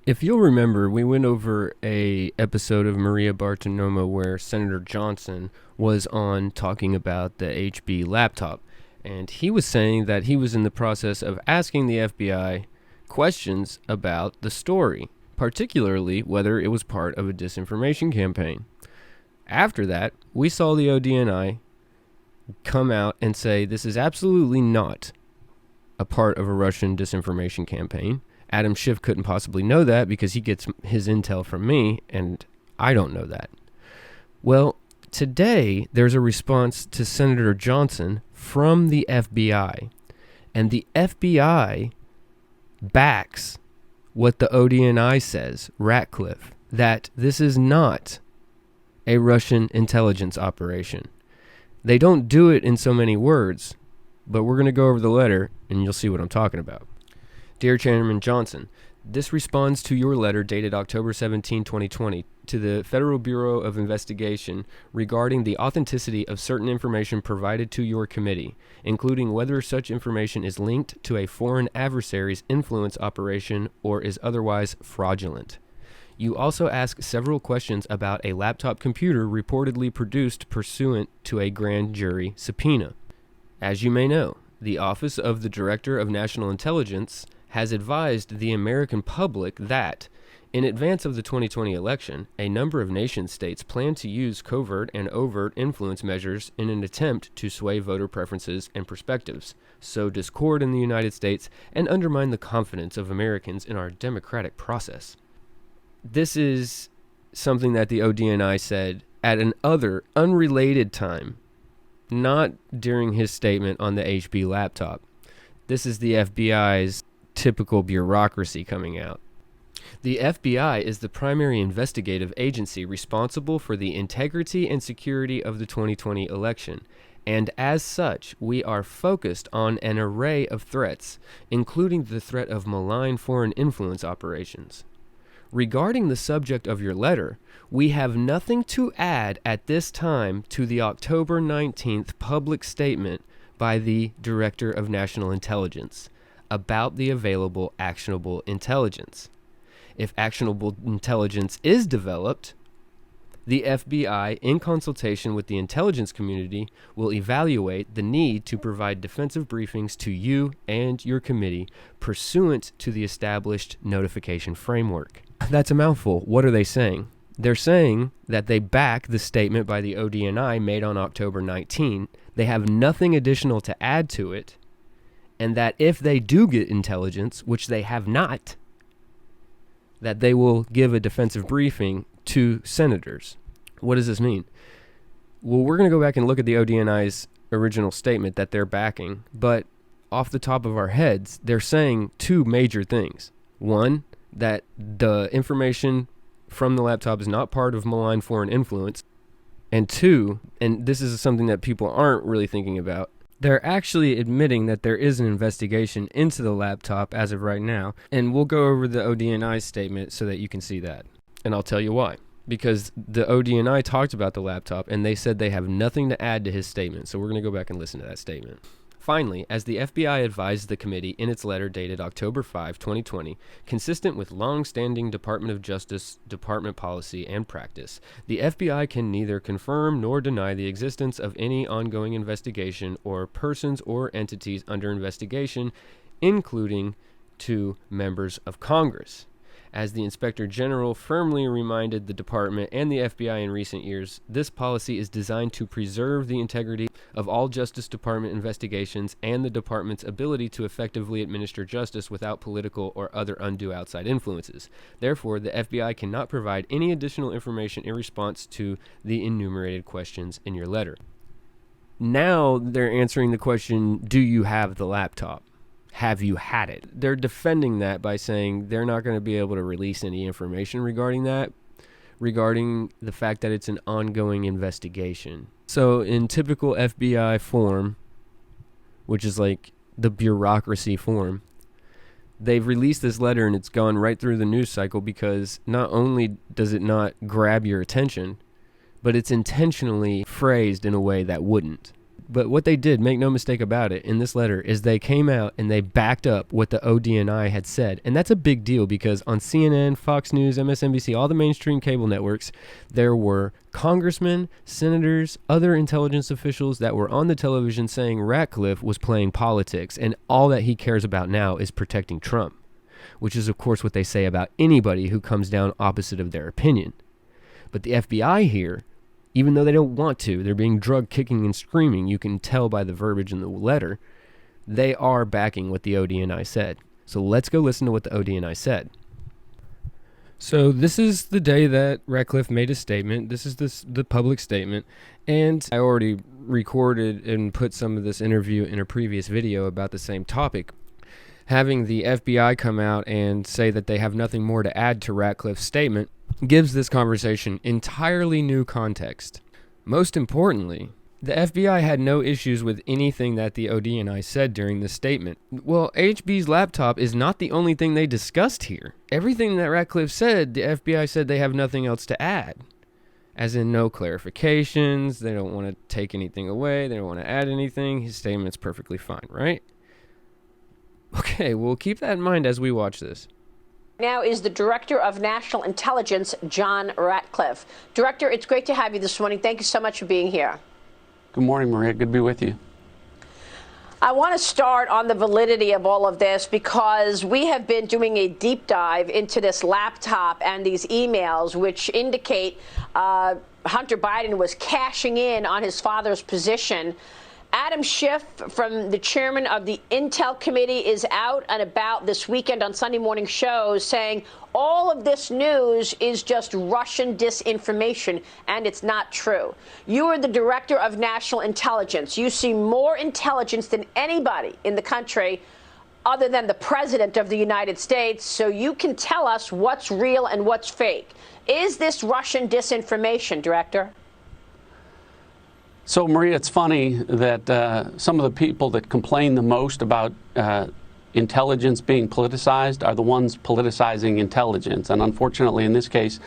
If you'll remember, we went over a episode of Maria Bartiromo where Senator Johnson was on talking about the HB laptop, and he was saying that he was in the process of asking the FBI questions about the story, particularly whether it was part of a disinformation campaign. After that, we saw the ODNI come out and say this is absolutely not a part of a Russian disinformation campaign. Adam Schiff couldn't possibly know that because he gets his intel from me, and I don't know that. Well, today there's a response to Senator Johnson from the FBI, and the FBI backs what the ODNI says, Ratcliffe, that this is not a Russian intelligence operation. They don't do it in so many words, but we're going to go over the letter, and you'll see what I'm talking about. Dear Chairman Johnson, this responds to your letter dated October 17, 2020, to the Federal Bureau of Investigation regarding the authenticity of certain information provided to your committee, including whether such information is linked to a foreign adversary's influence operation or is otherwise fraudulent. You also ask several questions about a laptop computer reportedly produced pursuant to a grand jury subpoena. As you may know, the Office of the Director of National Intelligence has advised the American public that, in advance of the 2020 election, a number of nation-states plan to use covert and overt influence measures in an attempt to sway voter preferences and perspectives, sow discord in the United States, and undermine the confidence of Americans in our democratic process. This is something that the ODNI said at an other unrelated time, not during his statement on the HB laptop. This is the FBI's typical bureaucracy coming out. The FBI is the primary investigative agency responsible for the integrity and security of the 2020 election, and as such, we are focused on an array of threats, including the threat of malign foreign influence operations. Regarding the subject of your letter, we have nothing to add at this time to the October 19th public statement by the Director of National Intelligence about the available actionable intelligence. If actionable intelligence is developed, the FBI, in consultation with the intelligence community, will evaluate the need to provide defensive briefings to you and your committee pursuant to the established notification framework. That's a mouthful. What are they saying? They're saying that they back the statement by the ODNI made on October 19. They have nothing additional to add to it, and that if they do get intelligence, which they have not, that they will give a defensive briefing to senators. What does this mean? Well, we're going to go back and look at the ODNI's original statement that they're backing, but off the top of our heads, they're saying two major things. One, that the information from the laptop is not part of malign foreign influence. And two, and this is something that people aren't really thinking about, they're actually admitting that there is an investigation into the laptop as of right now. And we'll go over the ODNI statement so that you can see that. And I'll tell you why. Because the ODNI talked about the laptop and they said they have nothing to add to his statement. So we're going to go back and listen to that statement. Finally, as the FBI advised the committee in its letter dated October 5, 2020, consistent with long-standing Department of Justice department policy and practice, the FBI can neither confirm nor deny the existence of any ongoing investigation or persons or entities under investigation, including two members of Congress. As the Inspector General firmly reminded the department and the FBI in recent years, this policy is designed to preserve the integrity of all Justice Department investigations and the department's ability to effectively administer justice without political or other undue outside influences. Therefore, the FBI cannot provide any additional information in response to the enumerated questions in your letter. Now they're answering the question, do you have the laptop? Have you had it? They're defending that by saying they're not going to be able to release any information regarding that, regarding the fact that it's an ongoing investigation. So in typical FBI form, which is like the bureaucracy form, they've released this letter and it's gone right through the news cycle because not only does it not grab your attention, but it's intentionally phrased in a way that wouldn't. But what they did, make no mistake about it, in this letter is they came out and they backed up what the ODNI had said. And that's a big deal because on CNN, Fox News, MSNBC, all the mainstream cable networks, there were congressmen, senators, other intelligence officials that were on the television saying Ratcliffe was playing politics and all that he cares about now is protecting Trump, which is, of course, what they say about anybody who comes down opposite of their opinion. But the FBI here, even though they don't want to, they're being drug kicking and screaming. You can tell by the verbiage in the letter. They are backing what the ODNI said. So let's go listen to what the ODNI said. So this is the day that Ratcliffe made a statement. This is the public statement. And I already recorded and put some of this interview in a previous video about the same topic. Having the FBI come out and say that they have nothing more to add to Ratcliffe's statement gives this conversation entirely new context. Most importantly, the FBI had no issues with anything that the ODNI said during this statement. Well, HB's laptop is not the only thing they discussed here. Everything that Ratcliffe said, the FBI said they have nothing else to add. As in no clarifications, they don't want to take anything away, they don't want to add anything. His statement's perfectly fine, right? Okay, we'll keep that in mind as we watch this. Now is the Director of National Intelligence, John Ratcliffe. Director, it's great to have you this morning. Thank you so much for being here. Good morning, Maria. Good to be with you. I want to start on the validity of all of this because we have been doing a deep dive into this laptop and these emails, which indicate Hunter Biden was cashing in on his father's position. Adam Schiff, from the chairman of the Intel Committee, is out and about this weekend on Sunday morning shows saying all of this news is just Russian disinformation, and it's not true. You are the Director of National Intelligence. You see more intelligence than anybody in the country other than the President of the United States, so you can tell us what's real and what's fake. Is this Russian disinformation, Director? So, Maria, it's funny that some of the people that complain the most about intelligence being politicized are the ones politicizing intelligence. And unfortunately, in this case,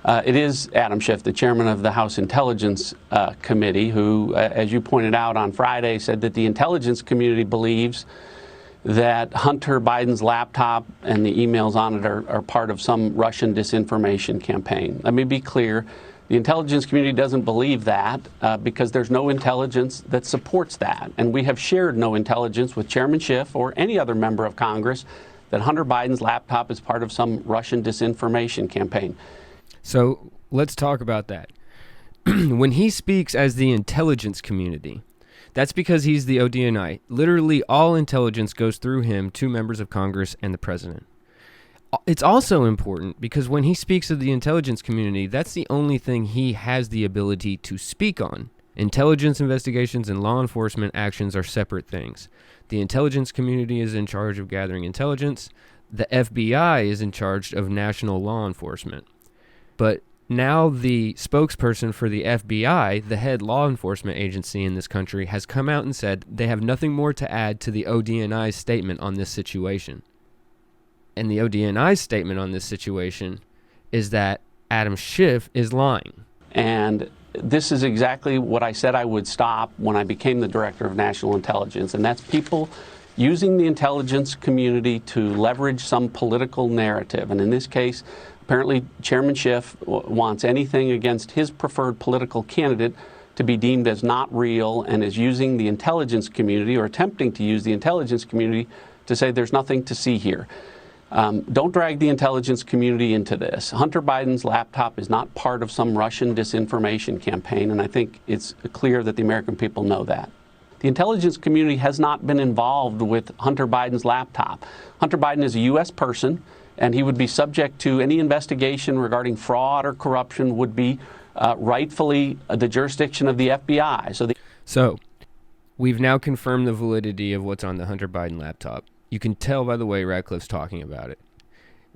it is Adam Schiff, the chairman of the House Intelligence Committee, who, as you pointed out on Friday, said that the intelligence community believes that Hunter Biden's laptop and the emails on it are part of some Russian disinformation campaign. Let me be clear. The intelligence community doesn't believe that because there's no intelligence that supports that. And we have shared no intelligence with Chairman Schiff or any other member of Congress that Hunter Biden's laptop is part of some Russian disinformation campaign. So let's talk about that. When he speaks as the intelligence community, that's because he's the ODNI. Literally all intelligence goes through him to members of Congress and the president. It's also important because when he speaks of the intelligence community, that's the only thing he has the ability to speak on. Intelligence investigations and law enforcement actions are separate things. The intelligence community is in charge of gathering intelligence. The FBI is in charge of national law enforcement. But now the spokesperson for the FBI, the head law enforcement agency in this country, has come out and said they have nothing more to add to the ODNI's statement on this situation. And the ODNI's statement on this situation is that Adam Schiff is lying. And this is exactly what I said I would stop when I became the Director of National Intelligence, and that's people using the intelligence community to leverage some political narrative. And in this case, apparently Chairman Schiff wants anything against his preferred political candidate to be deemed as not real and is using the intelligence community or attempting to use the intelligence community to say there's nothing to see here. Don't drag the intelligence community into this. Hunter Biden's laptop is not part of some Russian disinformation campaign, and I think it's clear that the American people know that. The intelligence community has not been involved with Hunter Biden's laptop. Hunter Biden is a U.S. person, and he would be subject to any investigation regarding fraud or corruption would be rightfully the jurisdiction of the FBI. So we've now confirmed the validity of what's on the Hunter Biden laptop. You can tell by the way Ratcliffe's talking about it.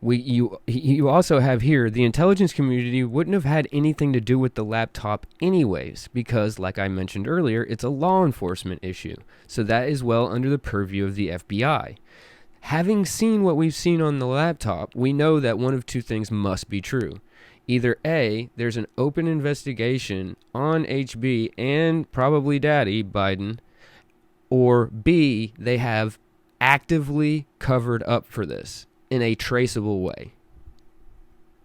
You also have here, the intelligence community wouldn't have had anything to do with the laptop anyways, because, like I mentioned earlier, it's a law enforcement issue. So that is well under the purview of the FBI. Having seen what we've seen on the laptop, we know that one of two things must be true. Either A, there's an open investigation on HB and probably Daddy Biden, or B, they have actively covered up for this in a traceable way.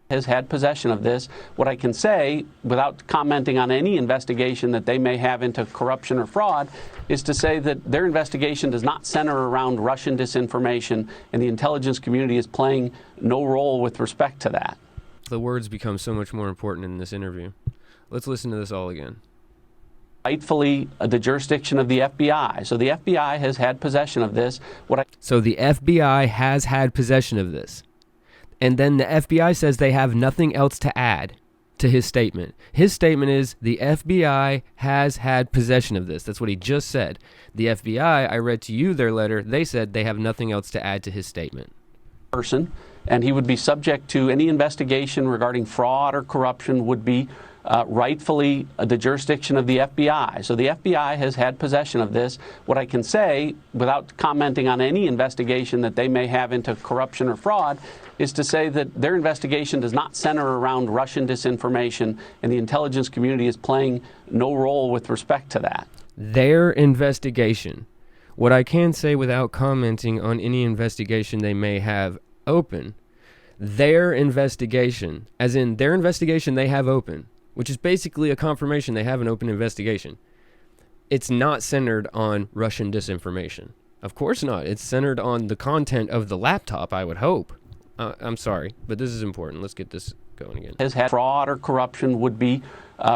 Has had possession of this. What I can say, without commenting on any investigation that they may have into corruption or fraud, is to say that their investigation does not center around Russian disinformation, and the intelligence community is playing no role with respect to that. The words become so much more important in this interview. Let's listen to this all again. Rightfully the jurisdiction of the FBI. So the FBI has had possession of this. So the FBI has had possession of this. And then the FBI says they have nothing else to add to his statement. His statement is the FBI has had possession of this. That's what he just said. The FBI, I read to you their letter, they said they have nothing else to add to his statement. Person, and he would be subject to any investigation regarding fraud or corruption would be rightfully the jurisdiction of the FBI. So the FBI has had possession of this. What I can say, without commenting on any investigation that they may have into corruption or fraud, is to say that their investigation does not center around Russian disinformation, and the intelligence community is playing no role with respect to that. Their investigation. What I can say without commenting on any investigation they may have open, their investigation, as in their investigation they have open, which is basically a confirmation they have an open investigation. It's not centered on Russian disinformation. Of course not. It's centered on the content of the laptop, I would hope. I'm sorry, but this is important. Let's get this going again. Has had fraud or corruption would be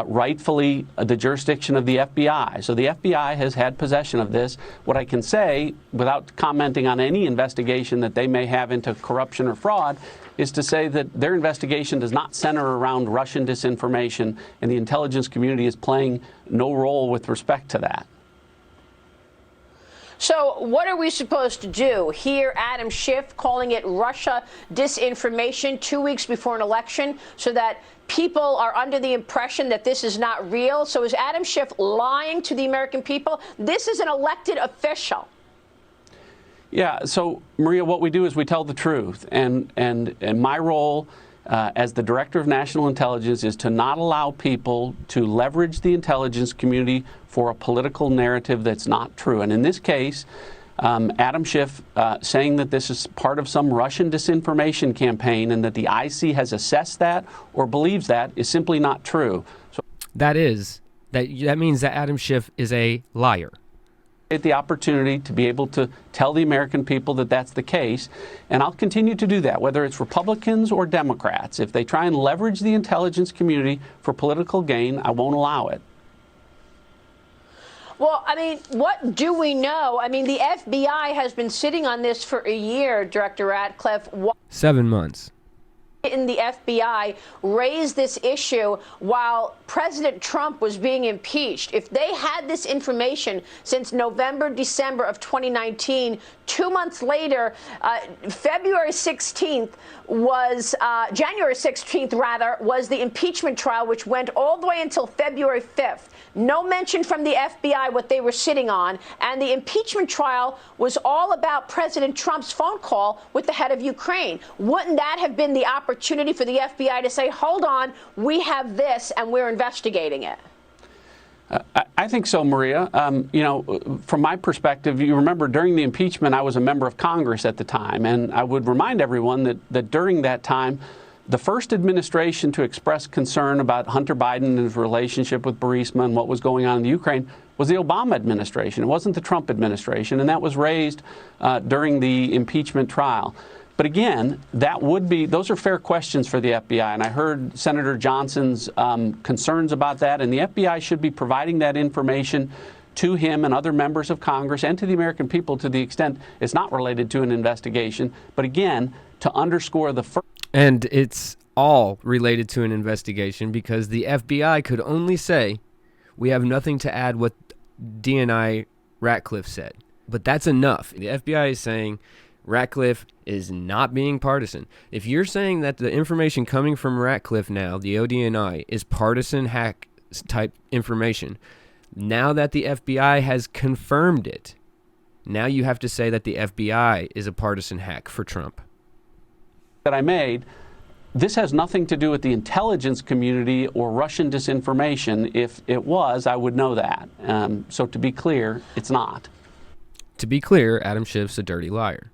rightfully the jurisdiction of the FBI. So the FBI has had possession of this. What I can say, without commenting on any investigation that they may have into corruption or fraud, is to say that their investigation does not center around Russian disinformation, and the intelligence community is playing no role with respect to that. So what are we supposed to do? Hear Adam Schiff calling it Russia disinformation 2 weeks before an election so that people are under the impression that this is not real? So is Adam Schiff lying to the American people? This is an elected official. Yeah, so Maria, what we do is we tell the truth. And my role as the Director of National Intelligence is to not allow people to leverage the intelligence community for a political narrative that's not true. And in this case, Adam Schiff saying that this is part of some Russian disinformation campaign and that the IC has assessed that or believes that is simply not true. So that means that Adam Schiff is a liar. The opportunity to be able to tell the American people that that's the case, and I'll continue to do that, whether it's Republicans or Democrats. If they try and leverage the intelligence community for political gain, I won't allow it. Well, I mean, what do we know? I mean, the FBI has been sitting on this for a year, Director Ratcliffe. 7 months. In the FBI raised this issue while President Trump was being impeached. If they had this information since November, December of 2019, 2 months later, January 16th was the impeachment trial, which went all the way until February 5th. No mention from the FBI what they were sitting on. And the impeachment trial was all about President Trump's phone call with the head of Ukraine. Wouldn't that have been the opportunity for the FBI to say, hold on, we have this and we're investigating it? I think so, Maria. From my perspective, you remember during the impeachment, I was a member of Congress at the time. And I would remind everyone that during that time, the first administration to express concern about Hunter Biden and his relationship with Burisma and what was going on in the Ukraine was the Obama administration. It wasn't the Trump administration, and that was raised during the impeachment trial. But again, those are fair questions for the FBI, and I heard Senator Johnson's concerns about that, and the FBI should be providing that information to him and other members of Congress and to the American people to the extent it's not related to an investigation. But again, to underscore the first. And it's all related to an investigation because the FBI could only say, we have nothing to add what DNI Ratcliffe said. But that's enough. The FBI is saying Ratcliffe is not being partisan. If you're saying that the information coming from Ratcliffe now, the ODNI, is partisan hack type information, now that the FBI has confirmed it, now you have to say that the FBI is a partisan hack for Trump. That I made, This has nothing to do with the intelligence community or Russian disinformation. If it was, I would know that. So to be clear, it's not. To be clear, Adam Schiff's a dirty liar.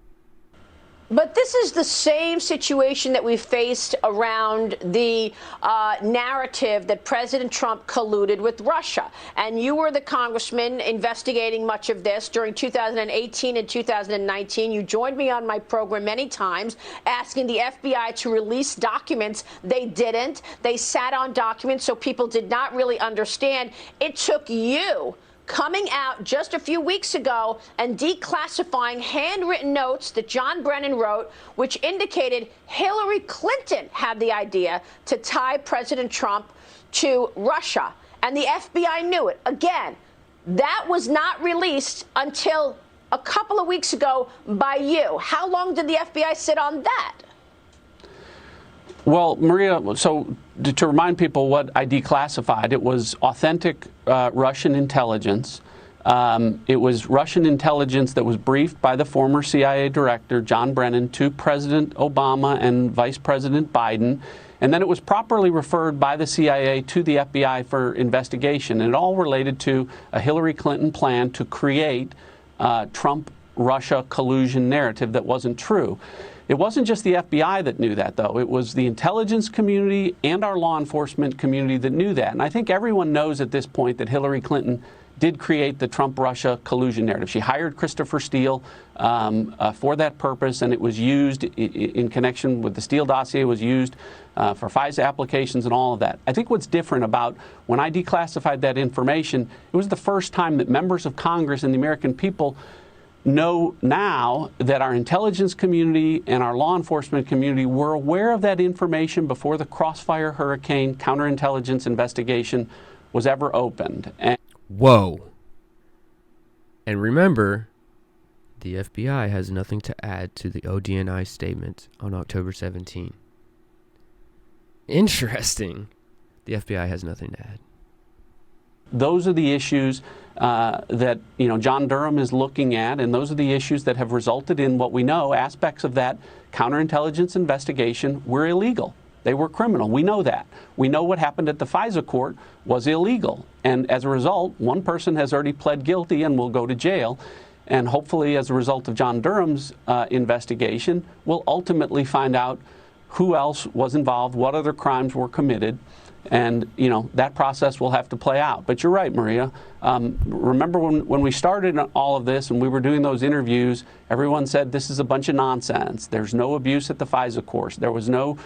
But this is the same situation that we faced around the narrative that President Trump colluded with Russia. And you were the congressman investigating much of this during 2018 and 2019. You joined me on my program many times asking the FBI to release documents. They didn't. They sat on documents, so people did not really understand. It took you coming out just a few weeks ago and declassifying handwritten notes that John Brennan wrote, which indicated Hillary Clinton had the idea to tie President Trump to Russia. And the FBI knew it. Again, that was not released until a couple of weeks ago by you. How long did the FBI sit on that? Well, Maria, so to remind people what I declassified, it was authentic Russian intelligence. It was Russian intelligence that was briefed by the former CIA director, John Brennan, to President Obama and Vice President Biden. And then it was properly referred by the CIA to the FBI for investigation. And it all related to a Hillary Clinton plan to create Trump-Russia collusion narrative that wasn't true. It wasn't just the FBI that knew that, though. It was the intelligence community and our law enforcement community that knew that. And I think everyone knows at this point that Hillary Clinton did create the Trump-Russia collusion narrative. She hired Christopher Steele for that purpose, and it was used in connection with the Steele dossier. It was used for FISA applications and all of that. I think what's different about when I declassified that information, it was the first time that members of Congress and the American people know now that our intelligence community and our law enforcement community were aware of that information before the Crossfire Hurricane counterintelligence investigation was ever opened. Whoa. And remember, the FBI has nothing to add to the ODNI statement on October 17. Interesting. The FBI has nothing to add. Those are the issues that John Durham is looking at, and those are the issues that have resulted in what we know aspects of that counterintelligence investigation were illegal. They were criminal. We know that. We know what happened at the FISA court was illegal. And as a result, one person has already pled guilty and will go to jail. And hopefully, as a result of John Durham's investigation, we'll ultimately find out who else was involved, what other crimes were committed. And, that process will have to play out. But you're right, Maria. Remember when we started all of this and we were doing those interviews, everyone said this is a bunch of nonsense. There's no abuse at the FISA course. There was no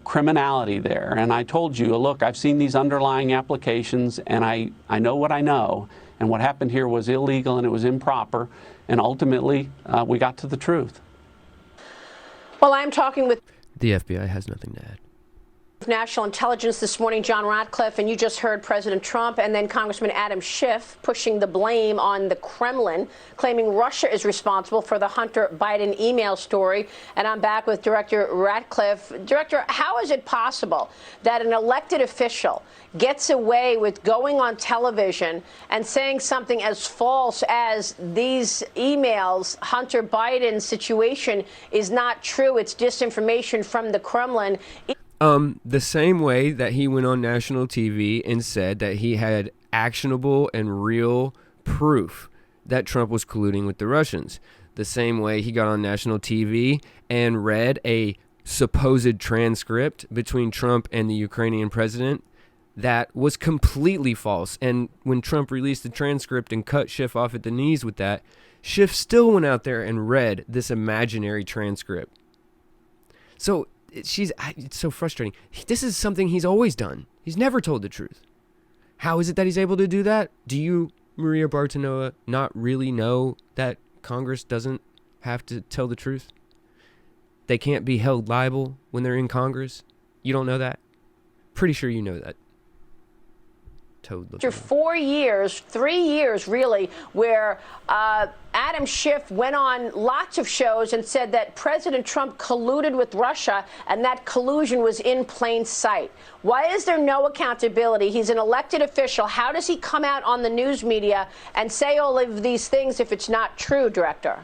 criminality there. And I told you, look, I've seen these underlying applications and I know what I know. And what happened here was illegal and it was improper. And ultimately, we got to the truth. Well, I'm talking with the FBI has nothing to add. National Intelligence this morning, John Ratcliffe, and you just heard President Trump and then Congressman Adam Schiff pushing the blame on the Kremlin, claiming Russia is responsible for the Hunter Biden email story. And I'm back with Director Ratcliffe. Director, how is it possible that an elected official gets away with going on television and saying something as false as these emails, Hunter Biden's situation is not true, it's disinformation from the Kremlin? The same way that he went on national TV and said that he had actionable and real proof that Trump was colluding with the Russians. The same way he got on national TV and read a supposed transcript between Trump and the Ukrainian president that was completely false. And when Trump released the transcript and cut Schiff off at the knees with that, Schiff still went out there and read this imaginary transcript. So it's so frustrating. This is something he's always done. He's never told the truth. How is it that he's able to do that? Do you, Maria Bartiromo, not really know that Congress doesn't have to tell the truth? They can't be held liable when they're in Congress? You don't know that? Pretty sure you know that. After 4 years, 3 years really, where Adam Schiff went on lots of shows and said that President Trump colluded with Russia and that collusion was in plain sight. Why is there no accountability? He's an elected official. How does he come out on the news media and say all of these things if it's not true, Director?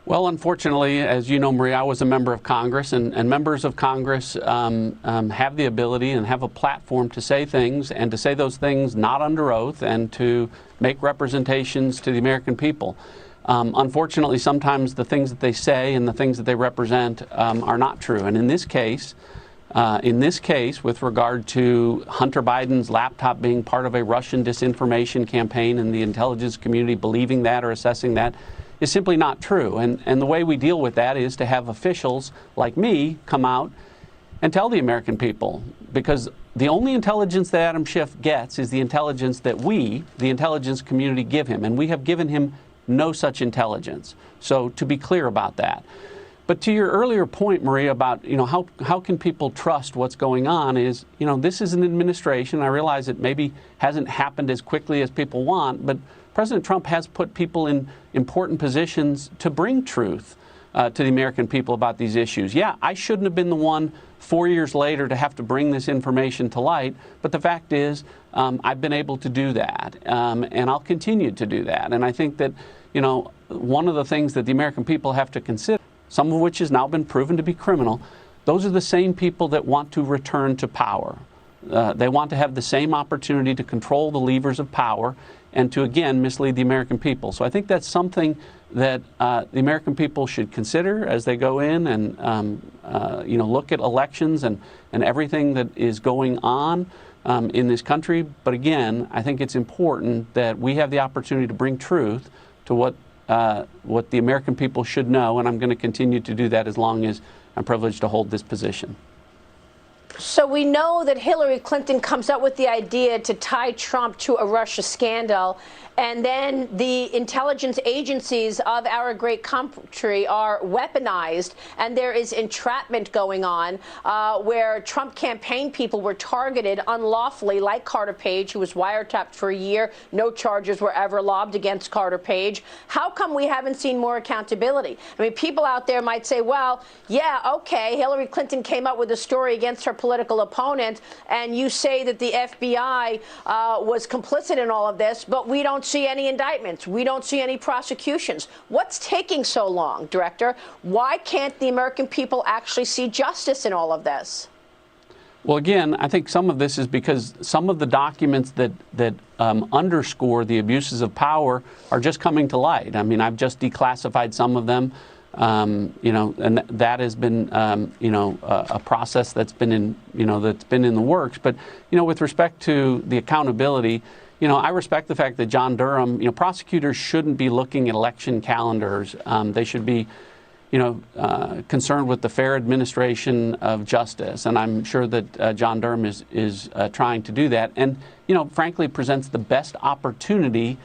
Well, unfortunately, as you know, Maria, I was a member of Congress, and members of Congress have the ability and have a platform to say things, and to say those things not under oath, and to make representations to the American people. Unfortunately, sometimes the things that they say and the things that they represent are not true. And in this case, with regard to Hunter Biden's laptop being part of a Russian disinformation campaign and the intelligence community believing that or assessing that, is simply not true. And the way we deal with that is to have officials like me come out and tell the American people, because the only intelligence that Adam Schiff gets is the intelligence that we, the intelligence community, give him. And we have given him no such intelligence. So to be clear about that. But to your earlier point, Maria, about how can people trust what's going on, is this is an administration. I realize it maybe hasn't happened as quickly as people want, but President Trump has put people in important positions to bring truth to the American people about these issues. Yeah, I shouldn't have been the one 4 years later to have to bring this information to light, but the fact is I've been able to do that, and I'll continue to do that. And I think that one of the things that the American people have to consider, some of which has now been proven to be criminal, those are the same people that want to return to power. They want to have the same opportunity to control the levers of power and to, again, mislead the American people. So I think that's something that the American people should consider as they go in and look at elections and everything that is going on in this country. But again, I think it's important that we have the opportunity to bring truth to what the American people should know, and I'm going to continue to do that as long as I'm privileged to hold this position. So we know that Hillary Clinton comes up with the idea to tie Trump to a Russia scandal, and then the intelligence agencies of our great country are weaponized, and there is entrapment going on where Trump campaign people were targeted unlawfully, like Carter Page, who was wiretapped for a year. No charges were ever lobbed against Carter Page. How come we haven't seen more accountability? I mean, people out there might say, well, yeah, okay, Hillary Clinton came up with a story against her political opponent, and you say that the FBI was complicit in all of this, but we don't see any indictments. We don't see any prosecutions. What's taking so long, Director? Why can't the American people actually see justice in all of this? Well, again, I think some of this is because some of the documents that underscore the abuses of power are just coming to light. I mean, I've just declassified some of them. And that has been, a process that's been in the works. But, with respect to the accountability, I respect the fact that John Durham, prosecutors shouldn't be looking at election calendars. They should be, concerned with the fair administration of justice. And I'm sure that John Durham is trying to do that. And, frankly, presents the best opportunity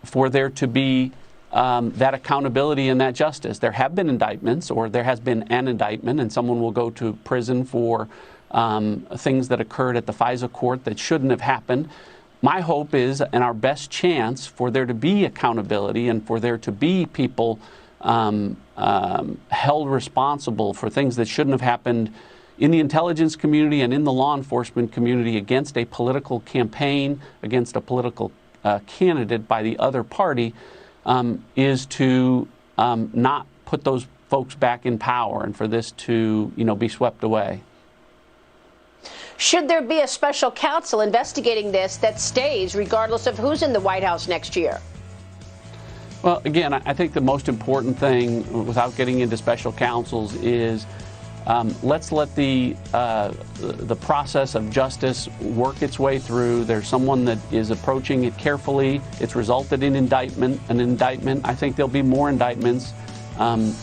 for there to be that accountability and that justice. There have been indictments, or there has been an indictment, and someone will go to prison for things that occurred at the FISA court that shouldn't have happened. My hope is, and our best chance for there to be accountability and for there to be people held responsible for things that shouldn't have happened in the intelligence community and in the law enforcement community against a political campaign, against a political candidate by the other party, is to not put those folks back in power and for this to, be swept away. Should there be a special counsel investigating this that stays regardless of who's in the White House next year? Well, again, I think the most important thing, without getting into special counsels, is let's let the process of justice work its way through. There's someone that is approaching it carefully. It's resulted in an indictment. I think there'll be more indictments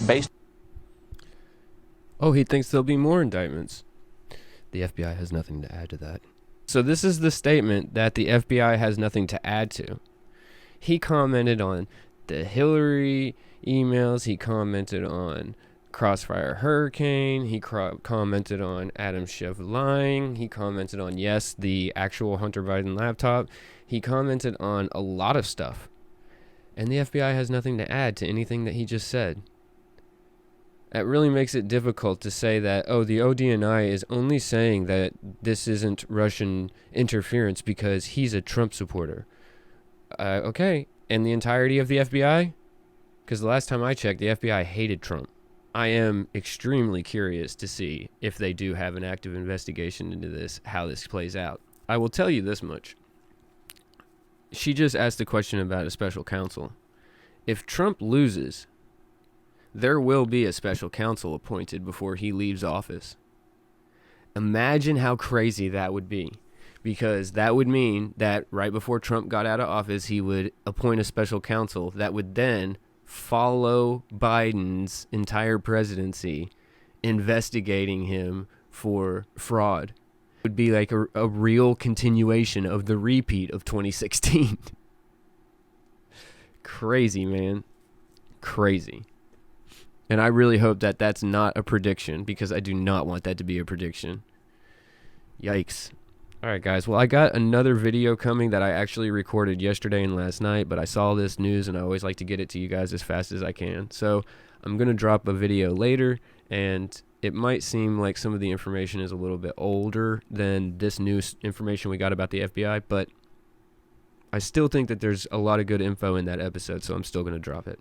based. Oh, he thinks there'll be more indictments. The FBI has nothing to add to that. So this is the statement that the FBI has nothing to add to. He commented on the Hillary emails. He commented on Crossfire Hurricane. He commented on Adam Schiff lying. He commented on, yes, the actual Hunter Biden laptop. He commented on a lot of stuff. And the FBI has nothing to add to anything that he just said. That really makes it difficult to say that, oh, the ODNI is only saying that this isn't Russian interference because he's a Trump supporter. Okay, and the entirety of the FBI? Because the last time I checked, the FBI hated Trump. I am extremely curious to see if they do have an active investigation into this, how this plays out. I will tell you this much. She just asked a question about a special counsel. If Trump loses, there will be a special counsel appointed before he leaves office. Imagine how crazy that would be. Because that would mean that right before Trump got out of office, he would appoint a special counsel that would then follow Biden's entire presidency, investigating him for fraud. It would be like a real continuation of the repeat of 2016. Crazy, man. Crazy. And I really hope that that's not a prediction, because I do not want that to be a prediction. Yikes. All right, guys. Well, I got another video coming that I actually recorded yesterday and last night, but I saw this news and I always like to get it to you guys as fast as I can. So I'm going to drop a video later, and it might seem like some of the information is a little bit older than this new information we got about the FBI, but I still think that there's a lot of good info in that episode, so I'm still going to drop it.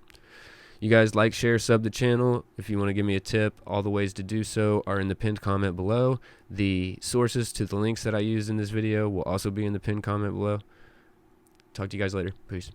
You guys like, share, sub the channel. If you want to give me a tip, all the ways to do so are in the pinned comment below. The sources to the links that I used in this video will also be in the pinned comment below. Talk to you guys later. Peace.